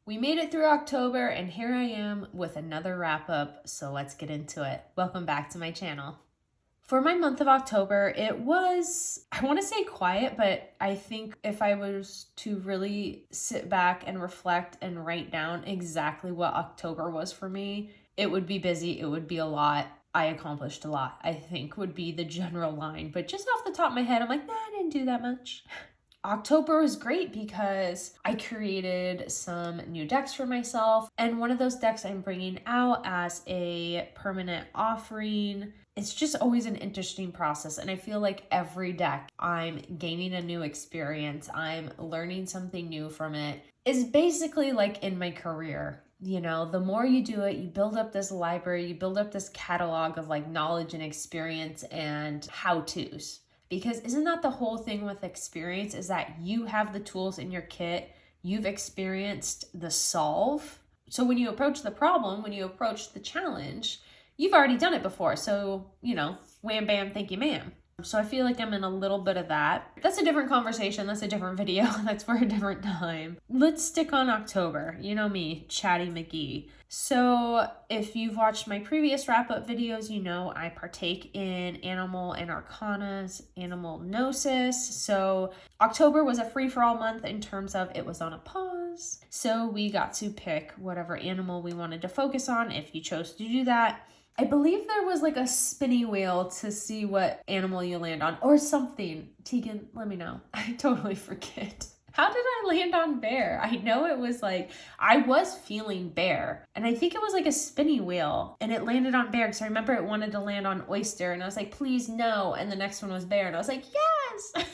We made it through October and here I am with another wrap up, so let's get into it. Welcome back to my channel. For my month of October, it was, I want to say quiet, but I think if I was to really sit back and reflect and write down exactly what October was for me, it would be busy, it would be a lot. I accomplished a lot, I think would be the general line, but just off the top of my head, I'm like, nah, I didn't do that much. October was great because I created some new decks for myself, and one of those decks I'm bringing out as a permanent offering. It's just always an interesting process, and I feel like every deck I'm gaining a new experience, I'm learning something new from it. It's basically like in my career. You know, the more you do it, you build up this library, you build up this catalog of like knowledge and experience and how-tos. Because isn't that the whole thing with experience, is that you have the tools in your kit, you've experienced the solve. So when you approach the problem, when you approach the challenge, you've already done it before. So, you know, wham, bam, thank you, ma'am. So I feel like I'm in a little bit of that. That's a different conversation. That's a different video. That's for a different time. Let's stick on October. You know me, Chatty McGee. So if you've watched my previous wrap-up videos, you know I partake in Animal and Arcana's Animal Gnosis. So October was a free-for-all month in terms of it was on a pause. So we got to pick whatever animal we wanted to focus on if you chose to do that. I believe there was like a spinny wheel to see what animal you land on or something. Tegan, let me know. I totally forget. How did I land on bear? I know it was like, I was feeling bear, and I think it was like a spinny wheel, and it landed on bear because I remember it wanted to land on oyster, and I was like, please no, and the next one was bear, and I was like, yes!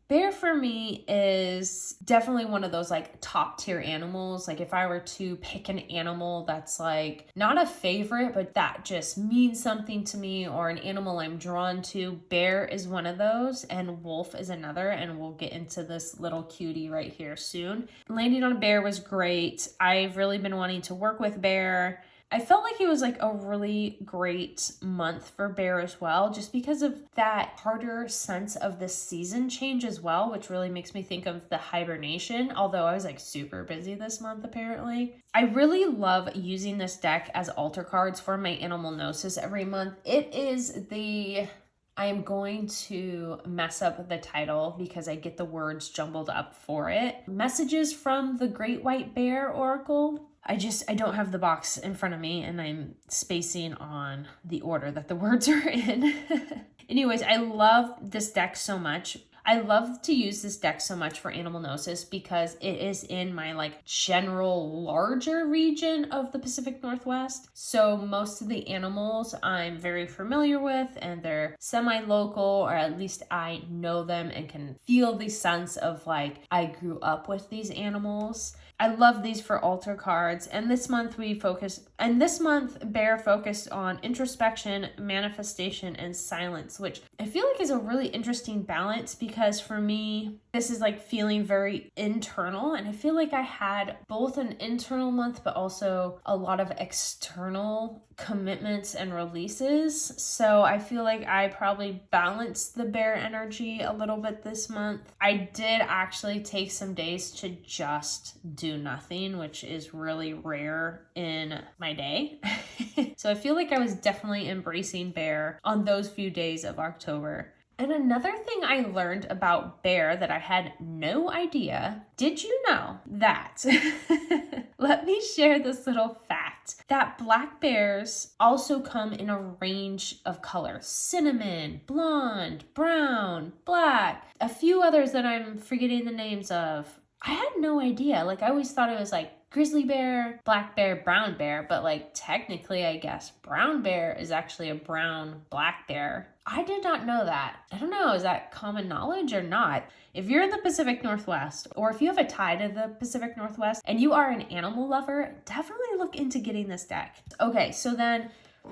Bear for me is definitely one of those like top tier animals. Like if I were to pick an animal that's like not a favorite, but that just means something to me, or an animal I'm drawn to, bear is one of those, and wolf is another, and we'll get into this little cutie right here soon. Landing on a bear was great. I've really been wanting to work with bear. I felt like it was like a really great month for bear as well, just because of that harder sense of the season change as well, which really makes me think of the hibernation, although I was like super busy this month apparently. I really love using this deck as altar cards for my Animal Gnosis every month. It is the... I am going to mess up the title because I get the words jumbled up for it. Messages from the Great White Bear Oracle. I don't have the box in front of me and I'm spacing on the order that the words are in. Anyways, I love this deck so much. I love to use this deck so much for Animal Gnosis because it is in my like general larger region of the Pacific Northwest. So most of the animals I'm very familiar with and they're semi-local, or at least I know them and can feel the sense of like I grew up with these animals. I love these for altar cards, and this month Bear focused on introspection, manifestation, and silence, which I feel like is a really interesting balance because for me, this is like feeling very internal, and I feel like I had both an internal month but also a lot of external commitments and releases. So I feel like I probably balanced the bear energy a little bit this month. I did actually take some days to just do nothing, which is really rare in my day. So I feel like I was definitely embracing bear on those few days of October. And another thing I learned about bear that I had no idea, did you know that, let me share this little fact, that black bears also come in a range of colors: cinnamon, blonde, brown, black, a few others that I'm forgetting the names of. I had no idea. Like I always thought it was like grizzly bear, black bear, brown bear, but like technically I guess brown bear is actually a brown black bear. I did not know that. I don't know, is that common knowledge or not? If you're in the Pacific Northwest, or if you have a tie to the Pacific Northwest and you are an animal lover, definitely look into getting this deck. Okay, so then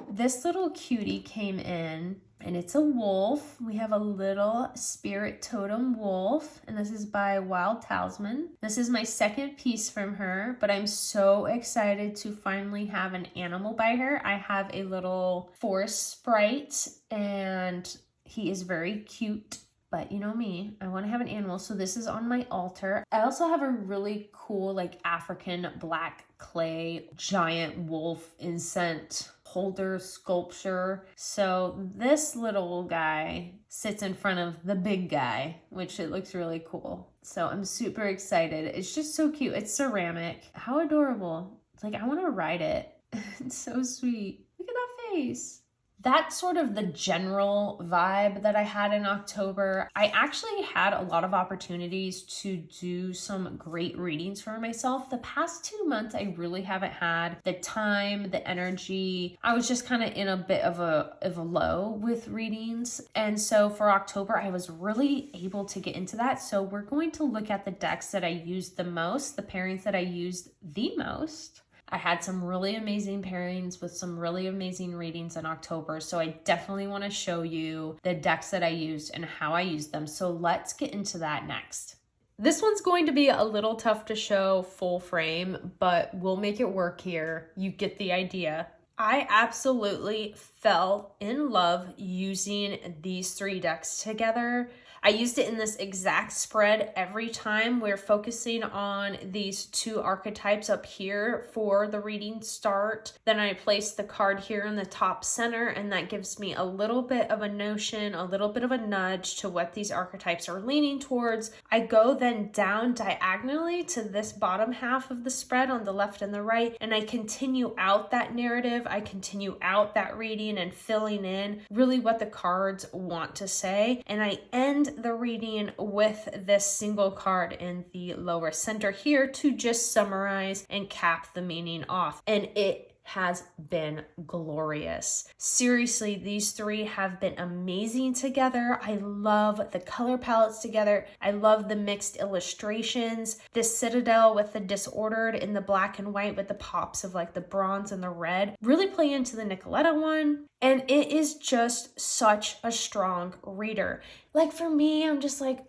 this little cutie came in, and it's a wolf. We have a little spirit totem wolf, and this is by Wild Talisman. This is my second piece from her, but I'm so excited to finally have an animal by her. I have a little forest sprite, and he is very cute. But you know me, I want to have an animal. So this is on my altar. I also have a really cool like African black clay giant wolf incense holder sculpture. So this little guy sits in front of the big guy, which it looks really cool. So I'm super excited. It's just so cute. It's ceramic. How adorable. It's like, I want to ride it. It's so sweet. Look at that face. That's sort of the general vibe that I had in October. I actually had a lot of opportunities to do some great readings for myself. The past 2 months, I really haven't had the time, the energy. I was just kind of in a bit of a low with readings. And so for October, I was really able to get into that. So we're going to look at the decks that I used the most, the pairings that I used the most. I had some really amazing pairings with some really amazing readings in October. So I definitely want to show you the decks that I used and how I used them. So let's get into that next. This one's going to be a little tough to show full frame, but we'll make it work here. You get the idea. I absolutely fell in love using these 3 decks together. I used it in this exact spread every time. We're focusing on these 2 archetypes up here for the reading start. Then I place the card here in the top center, and that gives me a little bit of a notion, a little bit of a nudge to what these archetypes are leaning towards. I go then down diagonally to this bottom half of the spread on the left and the right, and I continue out that narrative. I continue out that reading and filling in really what the cards want to say. And I end the reading with this single card in the lower center here to just summarize and cap the meaning off. And it has been glorious. Seriously, these 3 have been amazing together. I love the color palettes together. I love the mixed illustrations. The Citadel with the disordered in the black and white with the pops of like the bronze and the red really play into the Nicoletta one. And it is just such a strong reader. Like for me, I'm just like,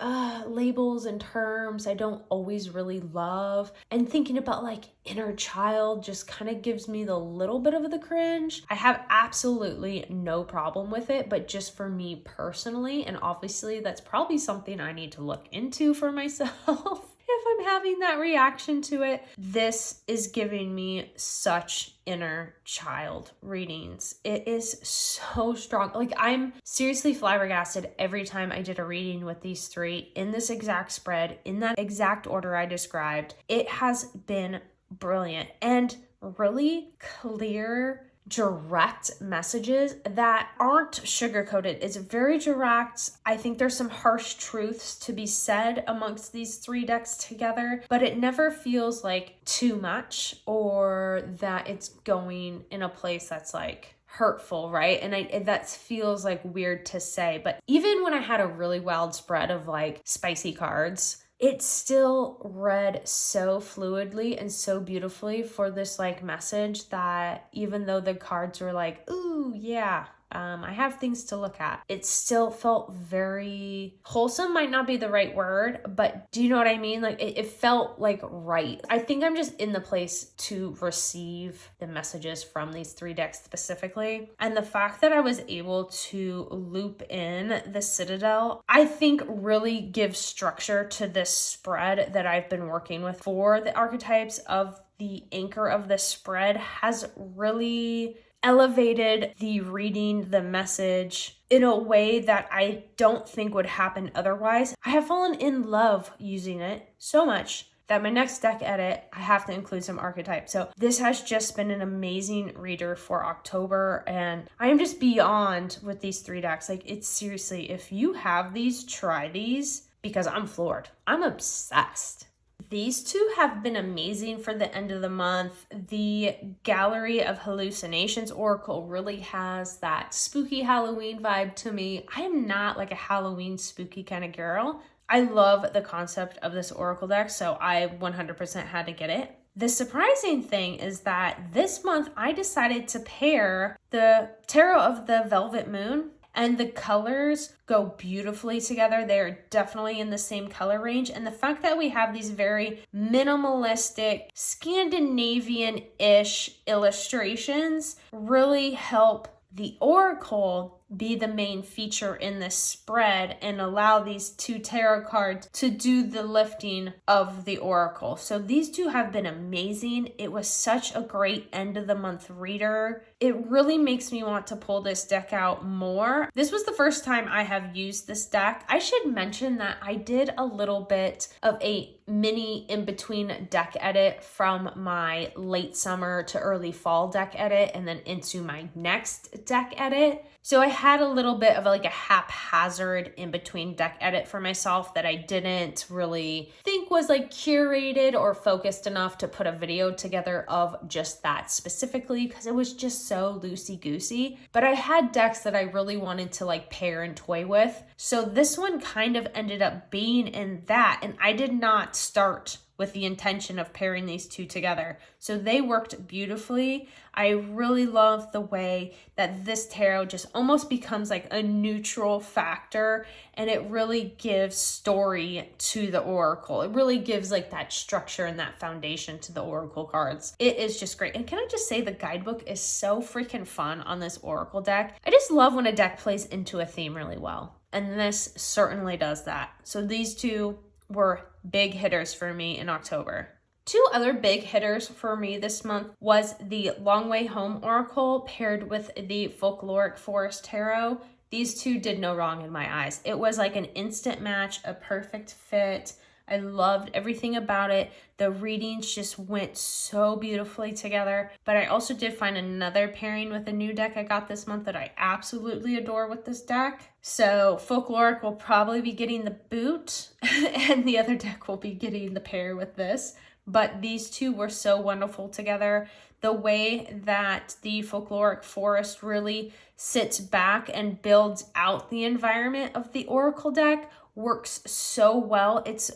labels and terms I don't always really love. And thinking about like inner child just kind of gives me the little bit of the cringe. I have absolutely no problem with it, but just for me personally, and obviously that's probably something I need to look into for myself. If I'm having that reaction to it, this is giving me such inner child readings. It is so strong. Like I'm seriously flabbergasted every time I did a reading with these 3 in this exact spread, in that exact order I described. It has been brilliant and really clear, direct messages that aren't sugar-coated. It's very direct. I think there's some harsh truths to be said amongst these 3 decks together, but it never feels like too much or that it's going in a place that's like hurtful, right? And that feels like weird to say, but even when I had a really wild spread of like spicy cards, it still read so fluidly and so beautifully for this like message that even though the cards were like, ooh, yeah, I have things to look at, it still felt very wholesome. Might not be the right word, but do you know what I mean? Like it felt like right. I think I'm just in the place to receive the messages from these 3 decks specifically. And the fact that I was able to loop in the Citadel, I think really gives structure to this spread that I've been working with for the archetypes of the anchor of the spread has really elevated the reading, the message in a way that I don't think would happen otherwise. I have fallen in love using it so much that my next deck edit, I have to include some archetypes. So this has just been an amazing reader for October, and I am just beyond with these 3 decks. Like it's seriously, if you have these, try these because I'm floored. I'm obsessed. These 2 have been amazing for the end of the month. The Gallery of Hallucinations Oracle really has that spooky Halloween vibe to me. I am not like a Halloween spooky kind of girl. I love the concept of this Oracle deck, so I 100% had to get it. The surprising thing is that this month I decided to pair the Tarot of the Velvet Moon, and the colors go beautifully together. They're definitely in the same color range. And the fact that we have these very minimalistic, Scandinavian-ish illustrations really help the Oracle be the main feature in this spread and allow these two tarot cards to do the lifting of the oracle. So these two have been amazing. It was such a great end of the month reader. It really makes me want to pull this deck out more. This was the first time I have used this deck. I should mention that I did a little bit of a mini in-between deck edit from my late summer to early fall deck edit and then into my next deck edit. So I had a little bit of like a haphazard in-between deck edit for myself that I didn't really think was like curated or focused enough to put a video together of just that specifically, because it was just so loosey-goosey. But I had decks that I really wanted to like pair and toy with. So this one kind of ended up being in that, and I did not start with the intention of pairing these two together. So they worked beautifully. I really love the way that this tarot just almost becomes like a neutral factor, and it really gives story to the oracle. It really gives like that structure and that foundation to the oracle cards. It is just great. And can I just say the guidebook is so freaking fun on this oracle deck. I just love when a deck plays into a theme really well. And this certainly does that. So these two were big hitters for me in October. Two other big hitters for me this month was the Long Way Home Oracle paired with the Folkloric Forest Tarot. These two did no wrong in my eyes. It was like an instant match, a perfect fit. I loved everything about it. The readings just went so beautifully together. But I also did find another pairing with a new deck I got this month that I absolutely adore with this deck. So Folkloric will probably be getting the boot and the other deck will be getting the pair with this. But these two were so wonderful together. The way that the Folkloric Forest really sits back and builds out the environment of the Oracle deck works so well. It's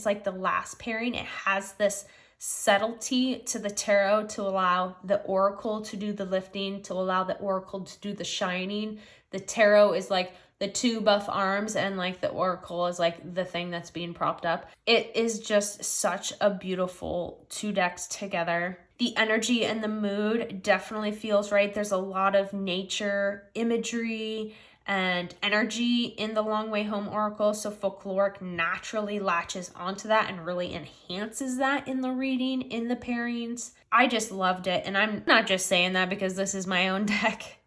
like the last pairing. It has this subtlety to the tarot to allow the oracle to do the lifting, to allow the oracle to do the shining. The tarot is like the two buff arms, and like the oracle is like the thing that's being propped up. It is just such a beautiful two decks together. The energy and the mood definitely feels right. There's a lot of nature imagery and energy in the Long Way Home Oracle, so Folkloric naturally latches onto that and really enhances that in the reading, in the pairings. I just loved it, and I'm not just saying that because this is my own deck.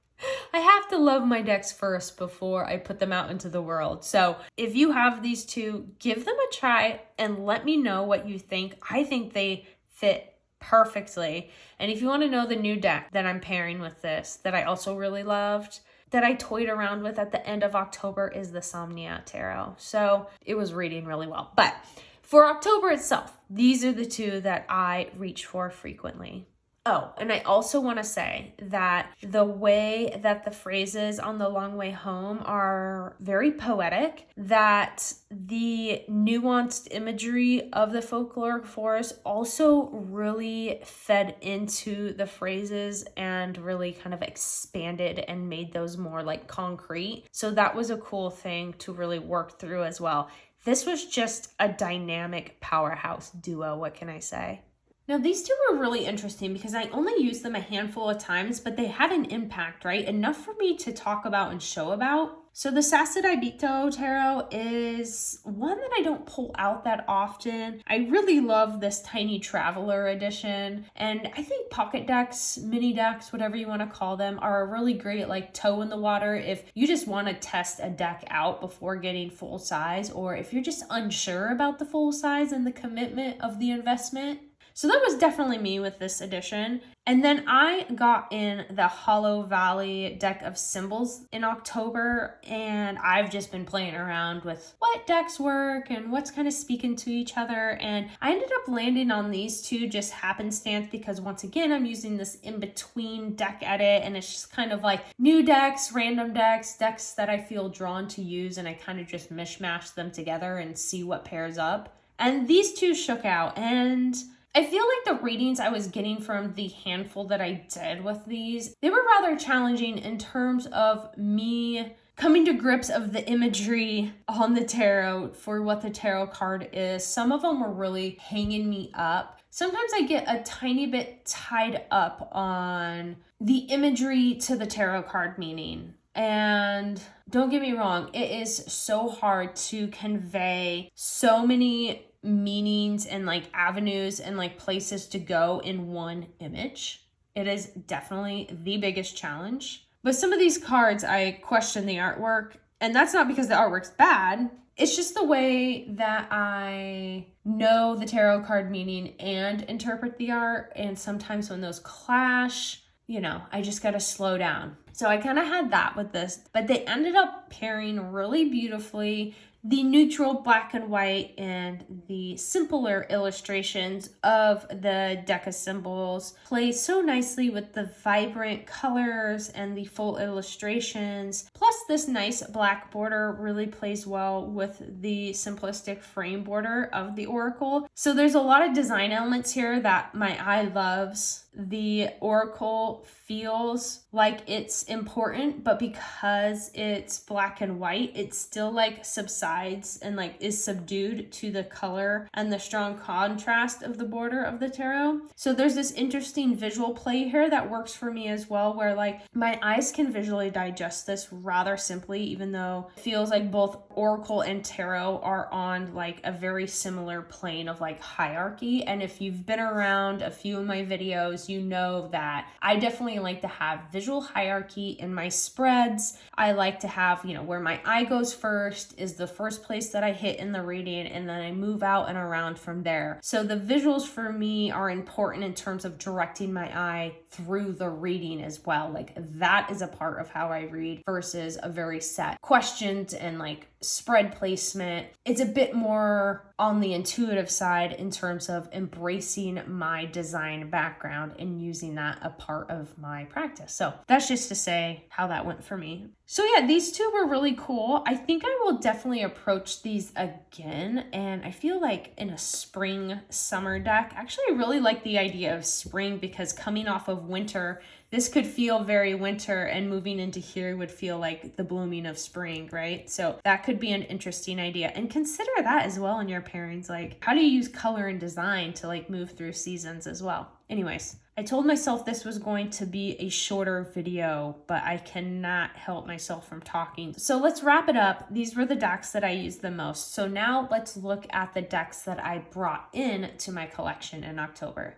I have to love my decks first before I put them out into the world. So if you have these two, give them a try and let me know what you think. I think they fit perfectly. And if you want to know the new deck that I'm pairing with this, that I also really loved, that I toyed around with at the end of October, is the Somnia Tarot. So it was reading really well. But for October itself, these are the two that I reach for frequently. Oh, and I also want to say that the way that the phrases on the Long Way Home are very poetic, that the nuanced imagery of the Folkloric Forest also really fed into the phrases and really kind of expanded and made those more like concrete. So that was a cool thing to really work through as well. This was just a dynamic powerhouse duo, what can I say? Now, these two were really interesting because I only used them a handful of times, but they had an impact, right? Enough for me to talk about and show about. So the Sasadibito Tarot is one that I don't pull out that often. I really love this tiny traveler edition. And I think pocket decks, mini decks, whatever you want to call them, are a really great like toe in the water if you just want to test a deck out before getting full size, or if you're just unsure about the full size and the commitment of the investment. So that was definitely me with this edition. And then I got in the Hollow Valley deck of symbols in October, and I've just been playing around with what decks work and what's kind of speaking to each other. And I ended up landing on these two just happenstance because once again, I'm using this in-between deck edit, and it's just kind of like new decks, random decks, decks that I feel drawn to use, and I kind of just mishmash them together and see what pairs up. And these two shook out, and I feel like the readings I was getting from the handful that I did with these, they were rather challenging in terms of me coming to grips of the imagery on the tarot for what the tarot card is. Some of them were really hanging me up. Sometimes I get a tiny bit tied up on the imagery to the tarot card meaning. And don't get me wrong, it is so hard to convey so many meanings and like avenues and like places to go in one image. It is definitely the biggest challenge. But some of these cards, I question the artwork, and that's not because the artwork's bad. It's just the way that I know the tarot card meaning and interpret the art. And sometimes when those clash, you know, I just got to slow down. So I kind of had that with this, but they ended up pairing really beautifully. The neutral black and white and the simpler illustrations of the deck of symbols play so nicely with the vibrant colors and the full illustrations. Plus, this nice black border really plays well with the simplistic frame border of the oracle. So there's a lot of design elements here that my eye loves. The oracle feels like it's important, but because it's black and white, it still like subsides and like is subdued to the color and the strong contrast of the border of the tarot. So there's this interesting visual play here that works for me as well, where like my eyes can visually digest this rather simply, even though it feels like both oracle and tarot are on like a very similar plane of like hierarchy. And if you've been around a few of my videos, you know that I definitely like to have visual hierarchy in my spreads. I like to have, you know, where my eye goes first is the first place that I hit in the reading, and then I move out and around from there. So the visuals for me are important in terms of directing my eye through the reading as well. Like that is a part of how I read versus a very set questions and like spread placement. It's a bit more on the intuitive side in terms of embracing my design background and using that a part of my practice. So that's just to say how that went for me. So yeah, these two were really cool. I think I will definitely approach these again. And I feel like in a spring summer deck, actually I really like the idea of spring because coming off of winter, this could feel very winter, and moving into here would feel like the blooming of spring, right? So that could be an interesting idea. And consider that as well in your pairings. Like, how do you use color and design to like move through seasons as well? Anyways, I told myself this was going to be a shorter video, but I cannot help myself from talking. So let's wrap it up. These were the decks that I used the most. So now let's look at the decks that I brought in to my collection in October.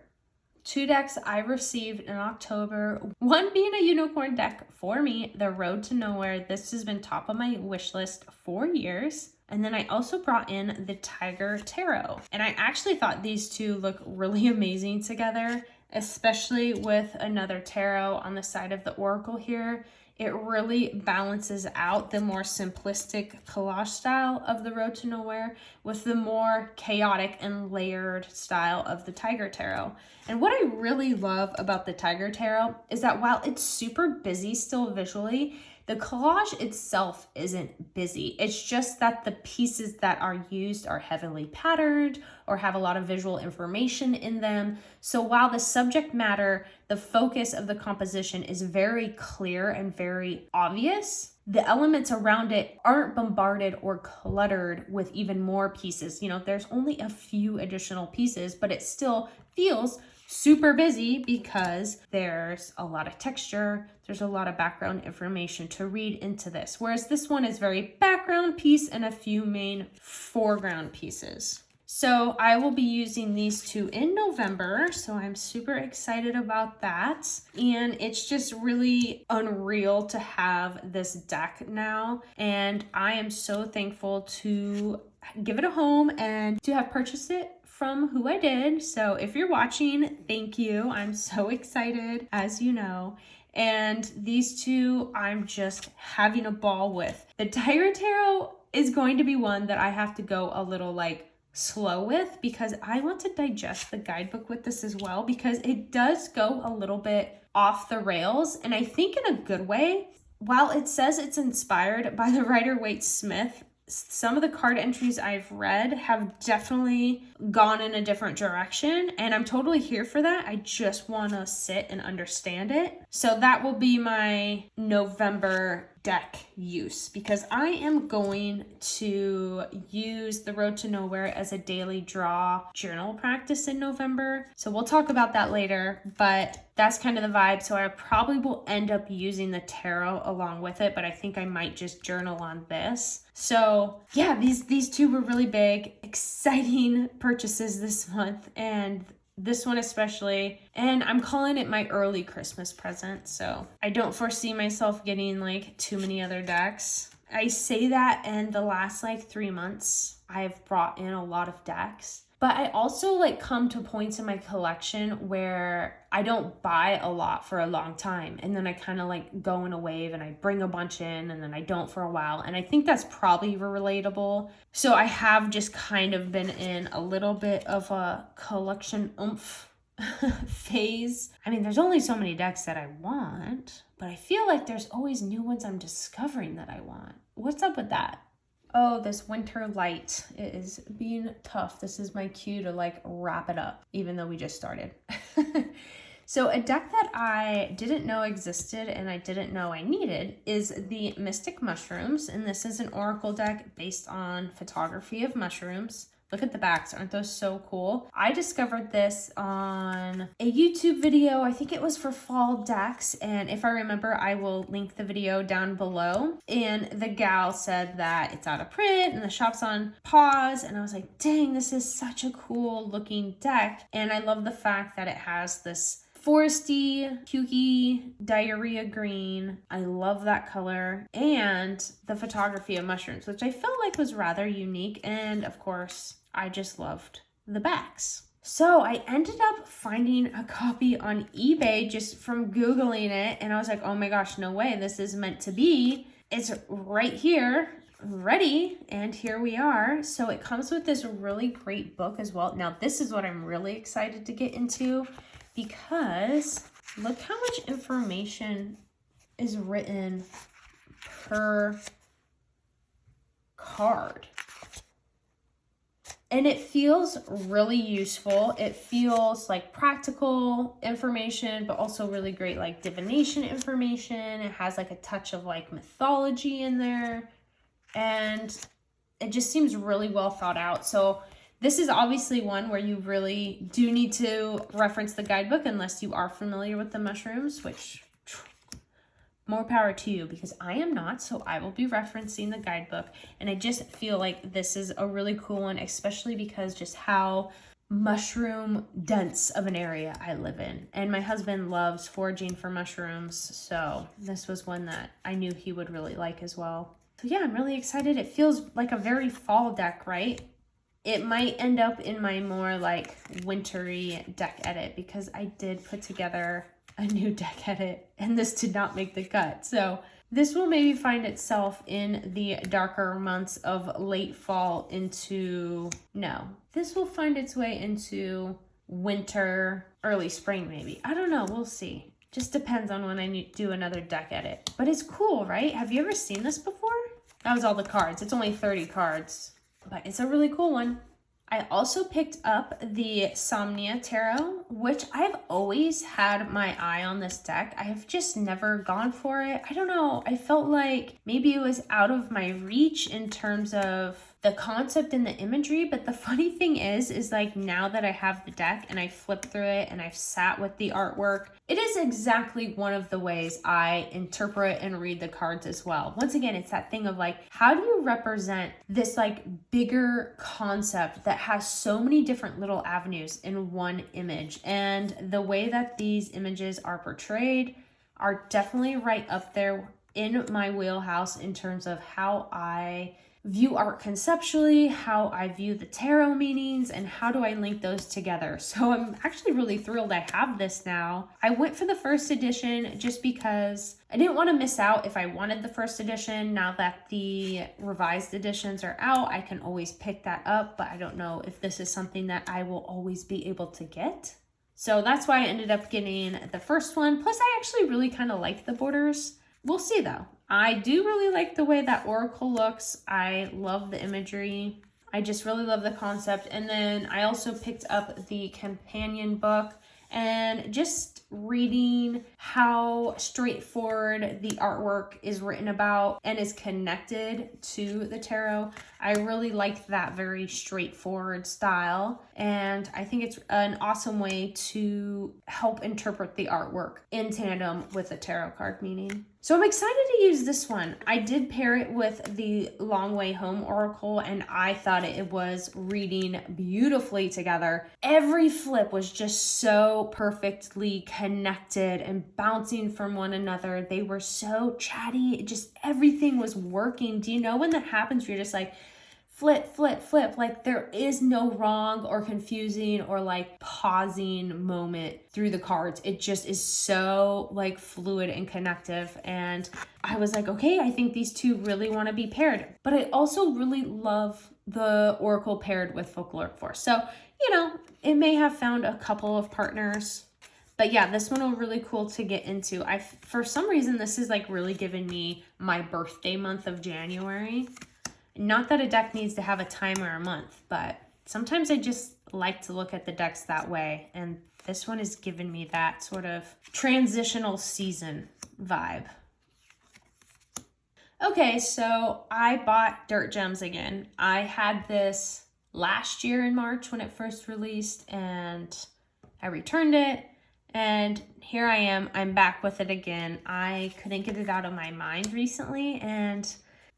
2 decks I received in October, one being a unicorn deck for me, the Road to Nowhere. This has been top of my wish list for years. And then I also brought in the Tiger Tarot. And I actually thought these two look really amazing together, especially with another tarot on the side of the oracle here. It really balances out the more simplistic collage style of the Road to Nowhere with the more chaotic and layered style of the Tiger Tarot. And what I really love about the Tiger Tarot is that while it's super busy still visually, the collage itself isn't busy. It's just that the pieces that are used are heavily patterned or have a lot of visual information in them. So while the subject matter, the focus of the composition is very clear and very obvious, the elements around it aren't bombarded or cluttered with even more pieces. You know, there's only a few additional pieces, but it still feels super busy because there's a lot of texture, there's a lot of background information to read into this. Whereas this one is very background piece and a few main foreground pieces. So I will be using these two in November, so I'm super excited about that. And it's just really unreal to have this deck now. And I am so thankful to give it a home and to have purchased it from who I did. So if you're watching, thank you. I'm so excited, as you know. And these two, I'm just having a ball with. The Tiger Tarot is going to be one that I have to go a little like slow with because I want to digest the guidebook with this as well, because it does go a little bit off the rails, and I think in a good way. While it says it's inspired by the Rider-Waite Smith, some of the card entries I've read have definitely gone in a different direction, and I'm totally here for that. I just want to sit and understand it. So that will be my November deck use because I am going to use the Road to Nowhere as a daily draw journal practice in November. So we'll talk about that later, but that's kind of the vibe. So I probably will end up using the tarot along with it, but I think I might just journal on this. So yeah, these two were really big, exciting purchases this month, and this one especially, and I'm calling it my early Christmas present. So I don't foresee myself getting like too many other decks. I say that, and the last like 3 months I've brought in a lot of decks. But I also like come to points in my collection where I don't buy a lot for a long time. And then I kind of like go in a wave and I bring a bunch in and then I don't for a while. And I think that's probably relatable. So I have just kind of been in a little bit of a collection oomph phase. I mean, there's only so many decks that I want, but I feel like there's always new ones I'm discovering that I want. What's up with that? Oh, this winter light, it is being tough. This is my cue to like wrap it up, even though we just started. So a deck that I didn't know existed and I didn't know I needed is the Mystic Mushrooms. And this is an oracle deck based on photography of mushrooms. Look at the backs, aren't those so cool? I discovered this on a YouTube video. I think it was for fall decks. And if I remember, I will link the video down below. And the gal said that it's out of print and the shop's on pause. And I was like, dang, this is such a cool looking deck. And I love the fact that it has this foresty, pukey, diarrhea green. I love that color. And the photography of mushrooms, which I felt like was rather unique. And of course, I just loved the backs. So I ended up finding a copy on eBay just from Googling it. And I was like, oh my gosh, no way. This is meant to be. It's right here, ready. And here we are. So it comes with this really great book as well. Now, this is what I'm really excited to get into, because look how much information is written per card. And it feels really useful. It feels like practical information, but also really great like divination information. It has like a touch of like mythology in there. And it just seems really well thought out. So this is obviously one where you really do need to reference the guidebook unless you are familiar with the mushrooms, which more power to you, because I am not, so I will be referencing the guidebook. And I just feel like this is a really cool one, especially because just how mushroom dense of an area I live in. And my husband loves foraging for mushrooms, so this was one that I knew he would really like as well. So yeah, I'm really excited. It feels like a very fall deck, right? It might end up in my more like wintry deck edit, because I did put together a new deck edit and this did not make the cut. So this will maybe find itself in the darker months of late fall into, no, this will find its way into winter, early spring maybe. I don't know, we'll see. Just depends on when I do another deck edit. But it's cool, right? Have you ever seen this before? That was all the cards. It's only 30 cards, but it's a really cool one. I also picked up the Somnia Tarot, which I've always had my eye on this deck. I have just never gone for it. I don't know. I felt like maybe it was out of my reach in terms of the concept and the imagery. But the funny thing is like now that I have the deck and I flipped through it and I've sat with the artwork, it is exactly one of the ways I interpret and read the cards as well. Once again, it's that thing of like, how do you represent this like bigger concept that has so many different little avenues in one image? And the way that these images are portrayed are definitely right up there in my wheelhouse in terms of how I view art conceptually, how I view the tarot meanings, and how do I link those together. So I'm actually really thrilled I have this now. I went for the first edition just because I didn't want to miss out if I wanted the first edition. Now that the revised editions are out, I can always pick that up, but I don't know if this is something that I will always be able to get. So that's why I ended up getting the first one. Plus, I actually really kind of like the borders. We'll see though. I do really like the way that Oracle looks. I love the imagery. I just really love the concept. And then I also picked up the companion book, and just reading how straightforward the artwork is written about and is connected to the tarot. I really like that very straightforward style, and I think it's an awesome way to help interpret the artwork in tandem with the tarot card meaning. So I'm excited to use this one. I did pair it with the Long Way Home Oracle, and I thought it was reading beautifully together. Every flip was just so perfectly connected and bouncing from one another. They were so chatty. Just everything was working. Do you know when that happens? You're just like, flip, flip, flip. Like there is no wrong or confusing or like pausing moment through the cards. It just is so like fluid and connective. And I was like, okay, I think these two really want to be paired. But I also really love the Oracle paired with Folkloric Force. So, you know, it may have found a couple of partners. But yeah, this one was really cool to get into. For some reason, this is like really giving me my birthday month of January. Not that a deck needs to have a time or a month, but sometimes I just like to look at the decks that way. And this one is giving me that sort of transitional season vibe. Okay, so I bought Dirt Gems again. I had this last year in March when it first released, and I returned it. And here I am. I'm back with it again. I couldn't get it out of my mind recently, and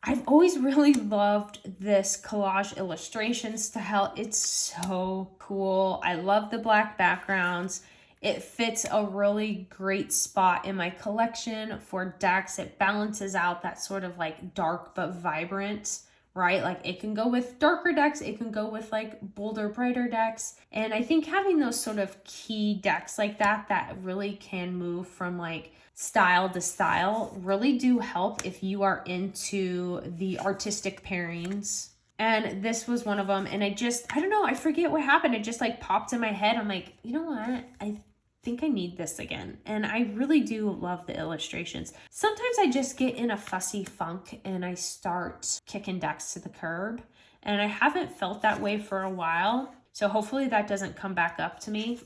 I've always really loved this collage illustration style. It's so cool. I love the black backgrounds. It fits a really great spot in my collection for decks. It balances out that sort of like dark but vibrant, right? Like it can go with darker decks. It can go with like bolder, brighter decks. And I think having those sort of key decks like that really can move from like style to style really do help if you are into the artistic pairings. And this was one of them. And I don't know, I forget what happened. It just like popped in my head. I'm like, you know what? I think I need this again. And I really do love the illustrations. Sometimes I just get in a fussy funk and I start kicking decks to the curb. And I haven't felt that way for a while. So hopefully that doesn't come back up to me.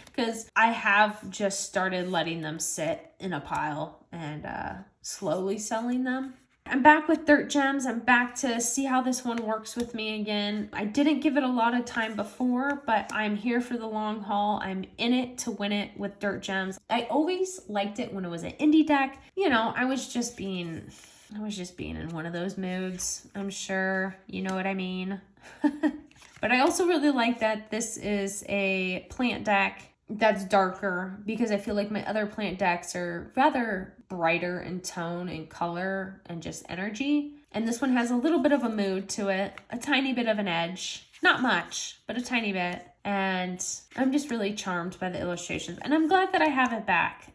Because I have just started letting them sit in a pile and slowly selling them. I'm back with Dirt Gems. I'm back to see how this one works with me again. I didn't give it a lot of time before, but I'm here for the long haul. I'm in it to win it with Dirt Gems. I always liked it when it was an indie deck. You know, I was just being in one of those moods. I'm sure you know what I mean. But I also really like that this is a plant deck that's darker, because I feel like my other plant decks are rather brighter in tone and color and just energy. And this one has a little bit of a mood to it, a tiny bit of an edge. Not much, but a tiny bit. And I'm just really charmed by the illustrations. And I'm glad that I have it back.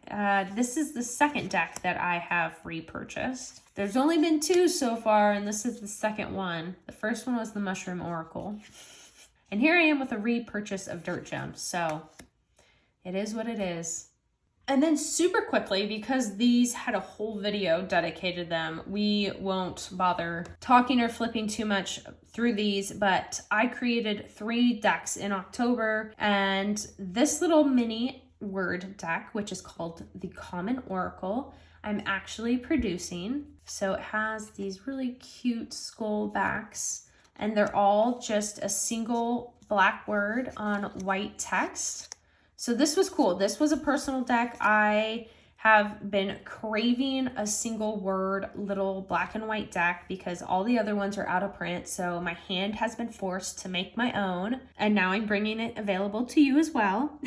This is the second deck that I have repurchased. There's only been 2 so far, and this is the second one. The first one was the Mushroom Oracle. And here I am with a repurchase of Dirt Gems. So it is what it is. And then super quickly, because these had a whole video dedicated to them, we won't bother talking or flipping too much through these, but I created 3 decks in October, and this little mini word deck, which is called the Common Oracle, I'm actually producing. So it has these really cute skull backs, and they're all just a single black word on white text. So this was cool. This was a personal deck. I have been craving a single word little black and white deck because all the other ones are out of print. So my hand has been forced to make my own, and now I'm bringing it available to you as well.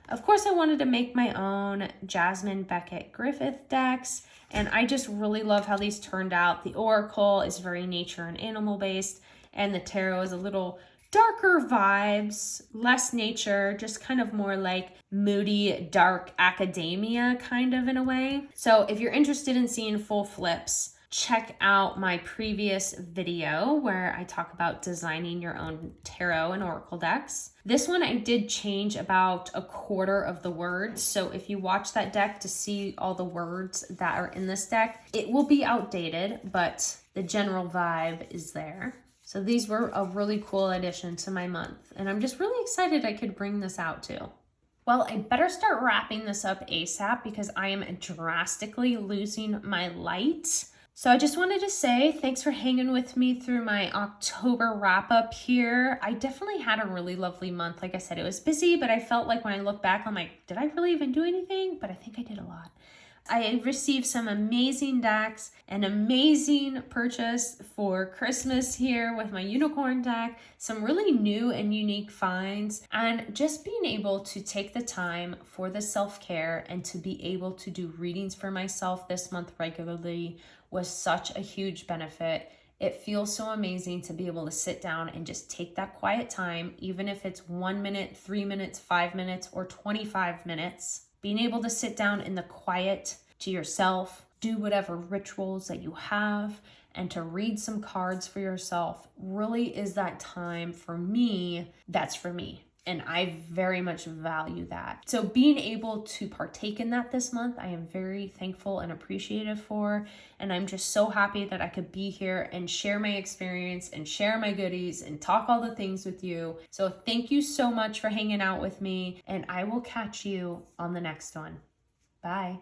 Of course, I wanted to make my own Jasmine Beckett Griffith decks, and I just really love how these turned out. The Oracle is very nature and animal based, and the Tarot is a little darker vibes, less nature, just kind of more like moody, dark academia kind of in a way. So if you're interested in seeing full flips, check out my previous video where I talk about designing your own tarot and oracle decks. This one I did change about a quarter of the words. So if you watch that deck to see all the words that are in this deck, it will be outdated, but the general vibe is there. So these were a really cool addition to my month, and I'm just really excited I could bring this out too. Well, I better start wrapping this up ASAP because I am drastically losing my light. So I just wanted to say thanks for hanging with me through my October wrap up here. I definitely had a really lovely month. Like I said, it was busy, but I felt like when I look back, I'm like, did I really even do anything? But I think I did a lot. I received some amazing decks, an amazing purchase for Christmas here with my unicorn deck, some really new and unique finds, and just being able to take the time for the self-care and to be able to do readings for myself this month regularly was such a huge benefit. It feels so amazing to be able to sit down and just take that quiet time, even if it's 1 minute, 3 minutes, 5 minutes, or 25 minutes. Being able to sit down in the quiet to yourself, do whatever rituals that you have, and to read some cards for yourself really is that time for me. That's for me. And I very much value that. So being able to partake in that this month, I am very thankful and appreciative for. And I'm just so happy that I could be here and share my experience and share my goodies and talk all the things with you. So thank you so much for hanging out with me, and I will catch you on the next one. Bye.